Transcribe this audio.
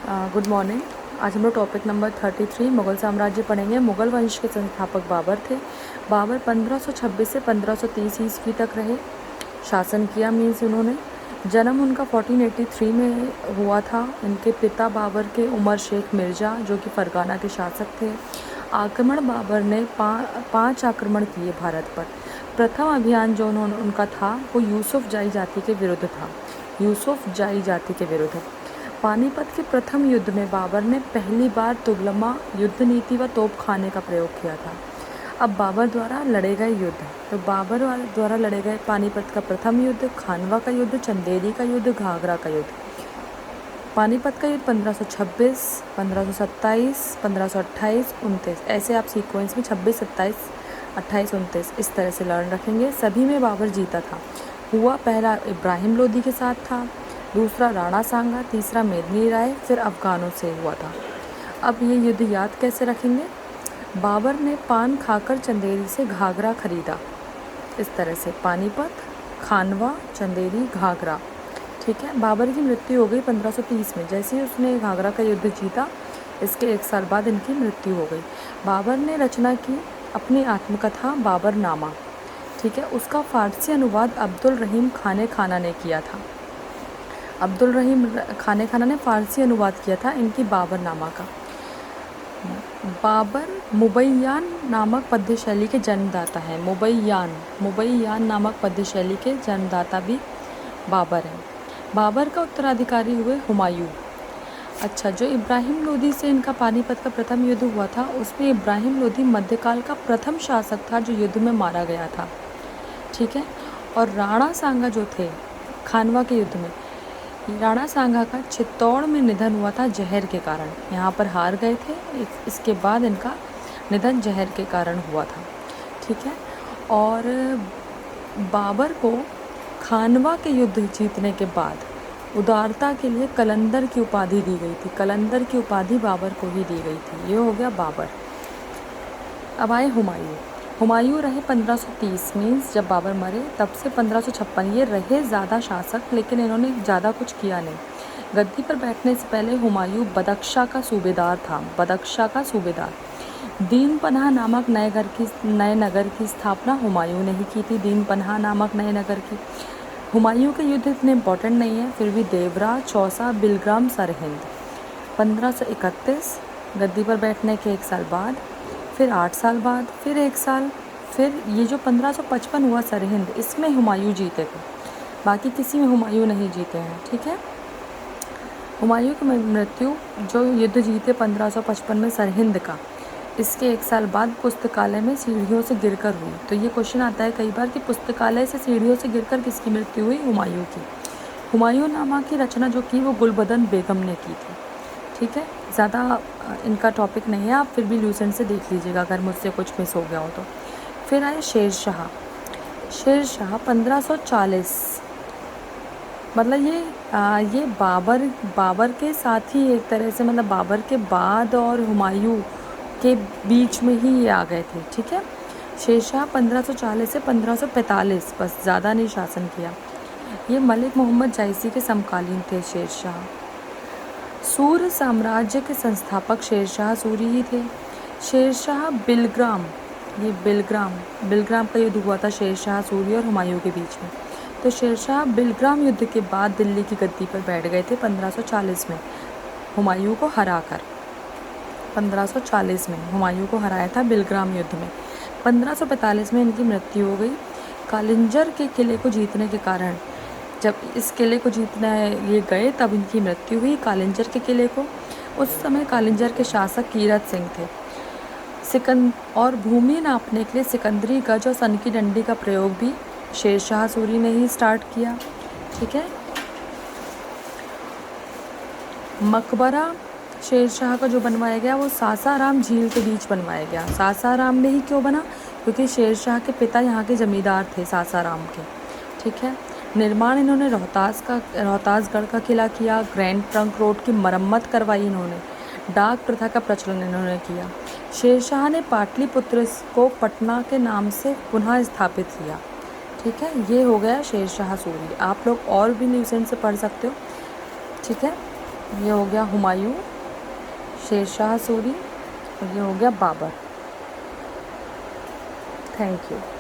Good morning. आज हम लोग टॉपिक नंबर 33 मुग़ल साम्राज्य पढ़ेंगे। मुग़ल वंश के संस्थापक बाबर थे। बाबर 1526 से 1530 ईस्वी तक रहे, शासन किया। मीन्स उन्होंने जन्म उनका 1483 में हुआ था। इनके पिता बाबर के उमर शेख मिर्ज़ा जो कि फ़रगाना के शासक थे। आक्रमण बाबर ने 5 आक्रमण किए भारत पर। प्रथम अभियान जो उनका था वो यूसुफ जाई जाति के विरुद्ध था। यूसुफ जाई जाति के विरुद्ध पानीपत के प्रथम युद्ध में बाबर ने पहली बार तुगलमा युद्ध नीति व तोपखाने का प्रयोग किया था। अब बाबर द्वारा लड़े गए युद्ध, तो बाबर द्वारा लड़े गए पानीपत का प्रथम युद्ध, खानवा का युद्ध, चंदेरी का युद्ध, घाघरा का युद्ध। पानीपत का युद्ध 1526, 1527, 1528, 29, ऐसे आप सीक्वेंस में 26, 27, 28, 29 इस तरह से लड़ रखेंगे। सभी में बाबर जीता था। हुआ पहला इब्राहिम लोदी के साथ था, दूसरा राणा सांगा, तीसरा मेदिनी राय, फिर अफ़गानों से हुआ था। अब ये युद्ध याद कैसे रखेंगे? बाबर ने पान खाकर चंदेरी से घाघरा खरीदा। इस तरह से पानीपत, खानवा, चंदेरी, घाघरा। ठीक है। बाबर की मृत्यु हो गई 1530 में। जैसे ही उसने घाघरा का युद्ध जीता, इसके 1 साल बाद इनकी मृत्यु हो गई। बाबर ने रचना की अपनी आत्मकथा बाबरनामा। ठीक है। उसका फ़ारसी अनुवाद अब्दुल रहीम खाने खाना ने किया था। अब्दुल रहीम खाने खाना ने फ़ारसी अनुवाद किया था इनकी बाबरनामा का। बाबर मुबैयान नामक पद्य शैली के जन्मदाता हैं। मुबैयान नामक पद्य शैली के जन्मदाता भी बाबर हैं। बाबर का उत्तराधिकारी हुए हुमायूं। अच्छा, जो इब्राहिम लोदी से इनका पानीपत का प्रथम युद्ध हुआ था, उसमें इब्राहिम लोदी मध्यकाल का प्रथम शासक था जो युद्ध में मारा गया था। ठीक है। और राणा सांगा जो थे खानवा के युद्ध में, राणा सांगा का चित्तौड़ में निधन हुआ था जहर के कारण। यहाँ पर हार गए थे, इसके बाद इनका निधन जहर के कारण हुआ था। ठीक है। और बाबर को खानवा के युद्ध जीतने के बाद उदारता के लिए कलंदर की उपाधि दी गई थी। कलंदर की उपाधि बाबर को ही दी गई थी। ये हो गया बाबर। अब आए हुमायूं। हुमायूं रहे 1530, मीन्स जब बाबर मरे तब से 1556। ये रहे ज़्यादा शासक, लेकिन इन्होंने ज़्यादा कुछ किया नहीं। गद्दी पर बैठने से पहले हुमायूं बदख्शा का सूबेदार था। बदख्शा का सूबेदार। दीन पनाह नामक नए नगर की स्थापना हुमायूं ने ही की थी। दीन पनाह नामक नए नगर की। हुमायूं के युद्ध इतने इम्पोर्टेंट नहीं है, फिर भी देवरा, चौसा, बिलग्राम, सरहिंद। 1531 गद्दी पर बैठने के 1 साल बाद, फिर 8 साल बाद, फिर 1 साल, फिर ये जो 1555 हुआ सरहिंद, इसमें हुमायूं जीते थे। बाकी किसी में हुमायूं नहीं जीते हैं। ठीक है। हुमायूं की मृत्यु जो युद्ध जीते 1555 में सरहिंद का, इसके 1 साल बाद पुस्तकालय में सीढ़ियों से गिरकर हुई। तो ये क्वेश्चन आता है कई बार कि पुस्तकालय से सीढ़ियों से गिरकर किसकी मृत्यु हुई? हुमायूं की। हुमायूं नामा की रचना जो की वो गुलबदन बेगम ने की थी। ठीक है। ज़्यादा इनका टॉपिक नहीं है, आप फिर भी लूसेंट से देख लीजिएगा अगर मुझसे कुछ मिस हो गया हो तो। फिर आए शेर शाह। शेर शाह 1540, मतलब ये बाबर के साथ ही एक तरह से, मतलब बाबर के बाद और हुमायूं के बीच में ही ये आ गए थे। ठीक है। शेर शाह 1540 से 1545, बस ज़्यादा नहीं शासन किया। ये मलिक मोहम्मद जायसी के समकालीन थे शेर शाह। सूर्य साम्राज्य के संस्थापक शेर शाह सूरी ही थे। शेर शाह बिलग्राम का युद्ध हुआ था शेर शाह सूरी और हुमायूं के बीच में। तो शेर शाह बिलग्राम युद्ध के बाद दिल्ली की गद्दी पर बैठ गए थे 1540 में, हुमायूं को हराकर। 1540 में हुमायूं को हराया था बिलग्राम युद्ध में। 1545 में इनकी मृत्यु हो गई। कालिंजर के किले को जीतने के कारण, जब इस किले को जीतने ये गए तब इनकी मृत्यु हुई, कालिंजर के किले को। उस समय कालिंजर के शासक कीरत सिंह थे। और भूमि नापने के लिए सिकंदरी गज और सन की डंडी का प्रयोग भी शेर शाह सूरी ने ही स्टार्ट किया। ठीक है। मकबरा शेर शाह का जो बनवाया गया वो सासाराम झील के बीच बनवाया गया। सासाराम में ही क्यों बना? क्योंकि शेर शाह के पिता यहाँ के जमींदार थे सासाराम के। ठीक है। निर्माण इन्होंने रोहतासगढ़ का किला किया। ग्रैंड ट्रंक रोड की मरम्मत करवाई इन्होंने। डाक प्रथा का प्रचलन इन्होंने किया। शेर शाह ने पाटलिपुत्र को पटना के नाम से पुनः स्थापित किया। ठीक है। ये हो गया शेर शाह सूरी। आप लोग और भी न्यूज़ से पढ़ सकते हो। ठीक है। ये हो गया हुमायूं, शेर शाह सूरी, और ये हो गया बाबर। Thank you.